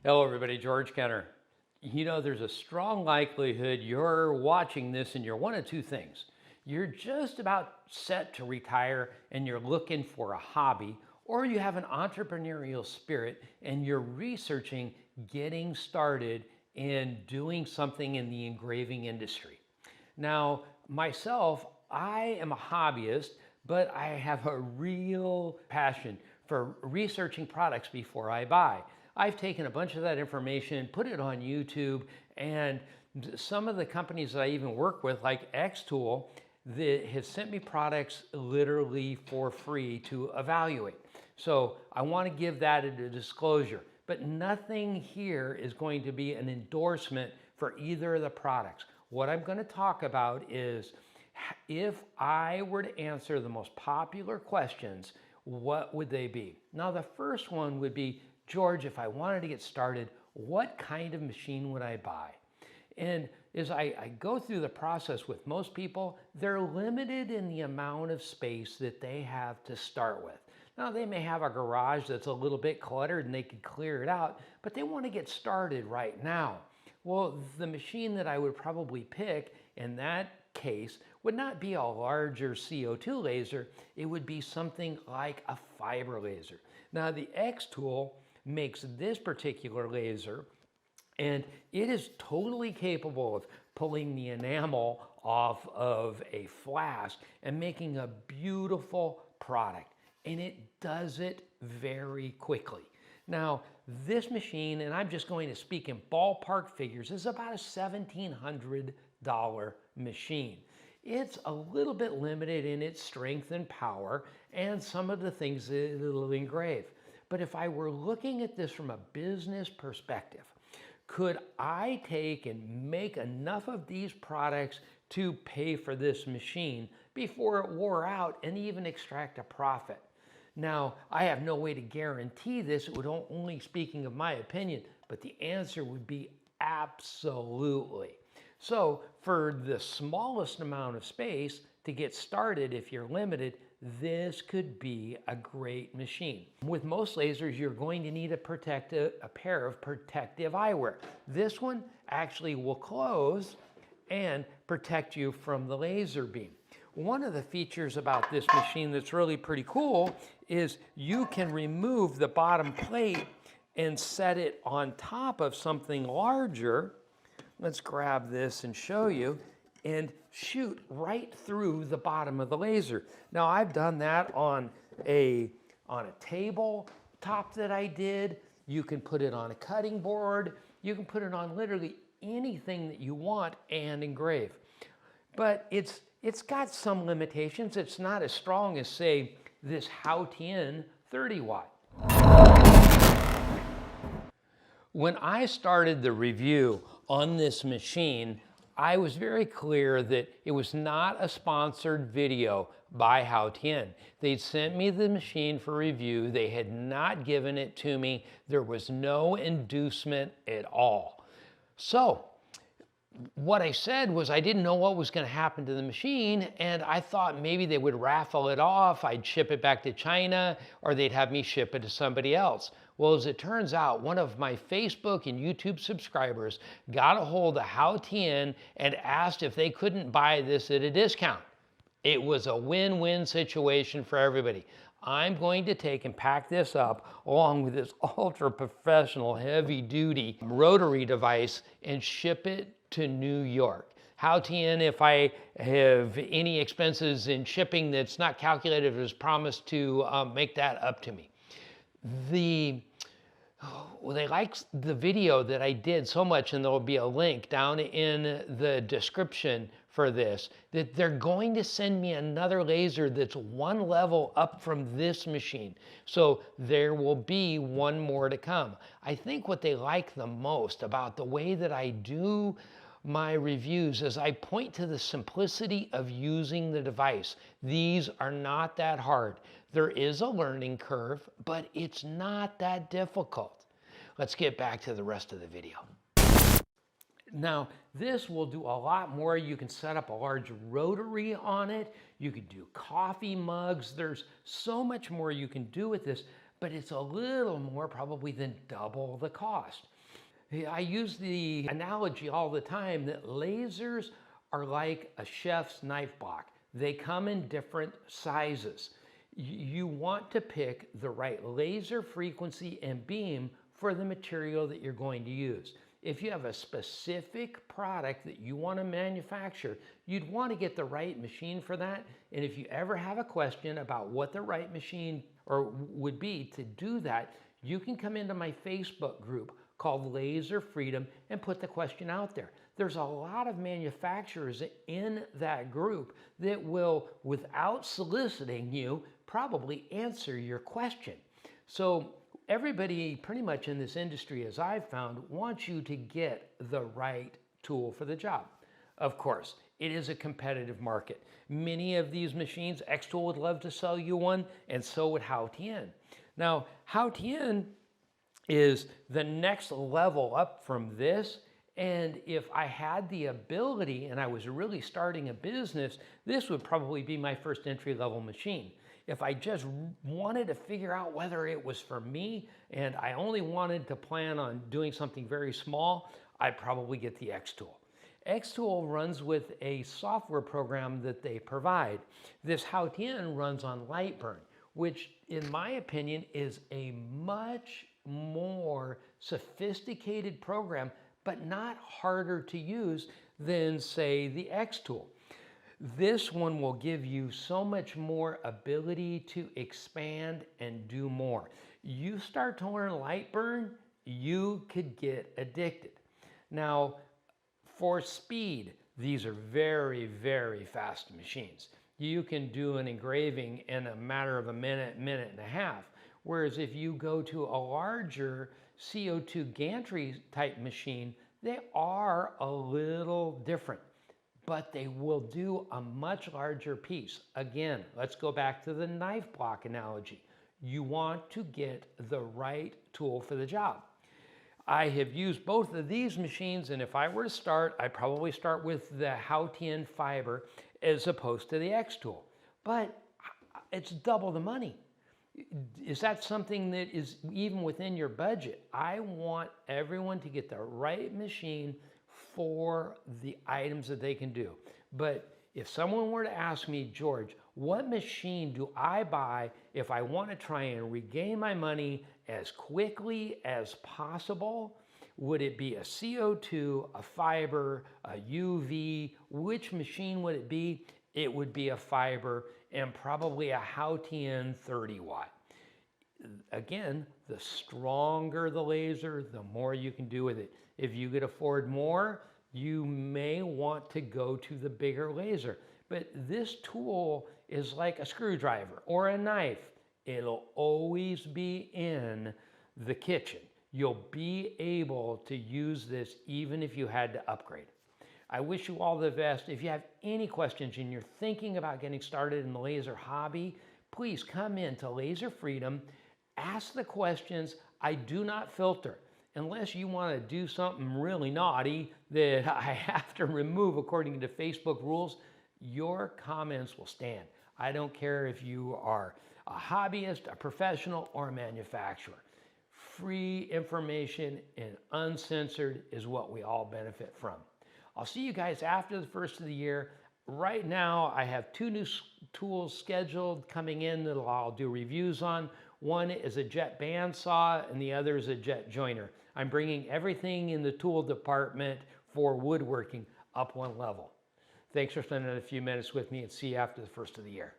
Hello everybody, George Kenner. You know, there's a strong likelihood you're watching this and you're one of two things. You're just about set to retire and you're looking for a hobby, or you have an entrepreneurial spirit and you're researching getting started in doing something in the engraving industry. Now, myself, I am a hobbyist, but I have a real passion for researching products before I buy. I've taken a bunch of that information, put it on YouTube, and some of the companies that I even work with, like xtool, that have sent me products literally for free to evaluate. So I want to give that a disclosure, but nothing here is going to be an endorsement for either of the products. What I'm going to talk about is if I were to answer the most popular questions, what would they be? Now, the first one would be, George, if I wanted to get started, what kind of machine would I buy? And as I go through the process with most people, they're limited in the amount of space that they have to start with. Now, they may have a garage that's a little bit cluttered and they could clear it out, but they want to get started right now. Well, the machine that I would probably pick in that case would not be a larger CO2 laser. It would be something like a fiber laser. Now, the xtool makes this particular laser, and it is totally capable of pulling the enamel off of a flask and making a beautiful product, and it does it very quickly. Now, this machine, and I'm just going to speak in ballpark figures, is about a $1,700 machine. It's a little bit limited in its strength and power and some of the things that it'll engrave. But if I were looking at this from a business perspective, could I take and make enough of these products to pay for this machine before it wore out and even extract a profit? Now, I have no way to guarantee this. It would only speaking of my opinion, but the answer would be absolutely. So for the smallest amount of space to get started, if you're limited, this could be a great machine. With most lasers, you're going to need a pair of protective eyewear. This one actually will close and protect you from the laser beam. One of the features about this machine that's really pretty cool is you can remove the bottom plate and set it on top of something larger. Let's grab this and show you, and shoot right through the bottom of the laser. Now, I've done that on a table top that I did. You can put it on a cutting board. You can put it on literally anything that you want and engrave. But it's got some limitations. It's not as strong as, say, this HaoTian 30 watt. When I started the review on this machine, I was very clear that it was not a sponsored video by HaoTian. They'd sent me the machine for review. They had not given it to me. There was no inducement at all. So what I said was I didn't know what was going to happen to the machine, and I thought maybe they would raffle it off, I'd ship it back to China, or they'd have me ship it to somebody else. Well, as it turns out, one of my Facebook and YouTube subscribers got a hold of HaoTian and asked if they couldn't buy this at a discount. It was a win-win situation for everybody. I'm going to take and pack this up along with this ultra-professional, heavy-duty rotary device and ship it to New York. HaoTian, if I have any expenses in shipping that's not calculated, has promised to make that up to me. They liked the video that I did so much, and there will be a link down in the description for this, that they're going to send me another laser that's one level up from this machine. So there will be one more to come. I think what they like the most about the way that I do my reviews is I point to the simplicity of using the device. These are not that hard. There is a learning curve, but it's not that difficult. Let's get back to the rest of the video. Now, this will do a lot more. You can set up a large rotary on it. You could do coffee mugs. There's so much more you can do with this. but it's a little more probably than double the cost. I use the analogy all the time that lasers are like a chef's knife block. They come in different sizes. You want to pick the right laser frequency and beam for the material that you're going to use. If you have a specific product that you want to manufacture, you'd want to get the right machine for that. And if you ever have a question about what the right machine would be to do that, you can come into my Facebook group called Laser Freedom and put the question out there. There's a lot of manufacturers in that group that will, without soliciting you, probably answer your question. So everybody pretty much in this industry, as I've found, wants you to get the right tool for the job. Of course, it is a competitive market. Many of these machines, xtool would love to sell you one, and so would HaoTian. Now, HaoTian is the next level up from this, and if I had the ability and I was really starting a business, this would probably be my first entry-level machine. If I just wanted to figure out whether it was for me and I only wanted to plan on doing something very small, I'd probably get the xtool. xtool runs with a software program that they provide. This HaoTian runs on Lightburn, which in my opinion is a much more sophisticated program, but not harder to use than, say, the xtool. This one will give you so much more ability to expand and do more. You start to learn Lightburn, you could get addicted. Now, for speed, these are very, very fast machines. You can do an engraving in a matter of a minute, minute and a half. Whereas if you go to a larger CO2 gantry type machine, they are a little different, but they will do a much larger piece. Again, let's go back to the knife block analogy. You want to get the right tool for the job. I have used both of these machines, and if I were to start, I'd probably start with the HaoTian fiber as opposed to the xtool. But it's double the money. Is that something that is even within your budget? I want everyone to get the right machine for the items that they can do. But if someone were to ask me, George, what machine do I buy if I want to try and regain my money as quickly as possible? Would it be a CO2, a fiber, a UV? Which machine would it be? It would be a fiber and probably a HaoTian 30 watt. Again, the stronger the laser, the more you can do with it. If you could afford more, you may want to go to the bigger laser. But this tool is like a screwdriver or a knife. It'll always be in the kitchen. You'll be able to use this even if you had to upgrade. I wish you all the best. If you have any questions and you're thinking about getting started in the laser hobby, please come in to Laser Freedom, ask the questions. I do not filter. Unless you want to do something really naughty that I have to remove according to Facebook rules, your comments will stand. I don't care if you are a hobbyist, a professional, or a manufacturer. Free information and uncensored is what we all benefit from. I'll see you guys after the first of the year. Right now, I have 2 new tools scheduled coming in that I'll do reviews on. One is a jet bandsaw and the other is a jet joiner. I'm bringing everything in the tool department for woodworking up one level. Thanks for spending a few minutes with me, and see you after the first of the year.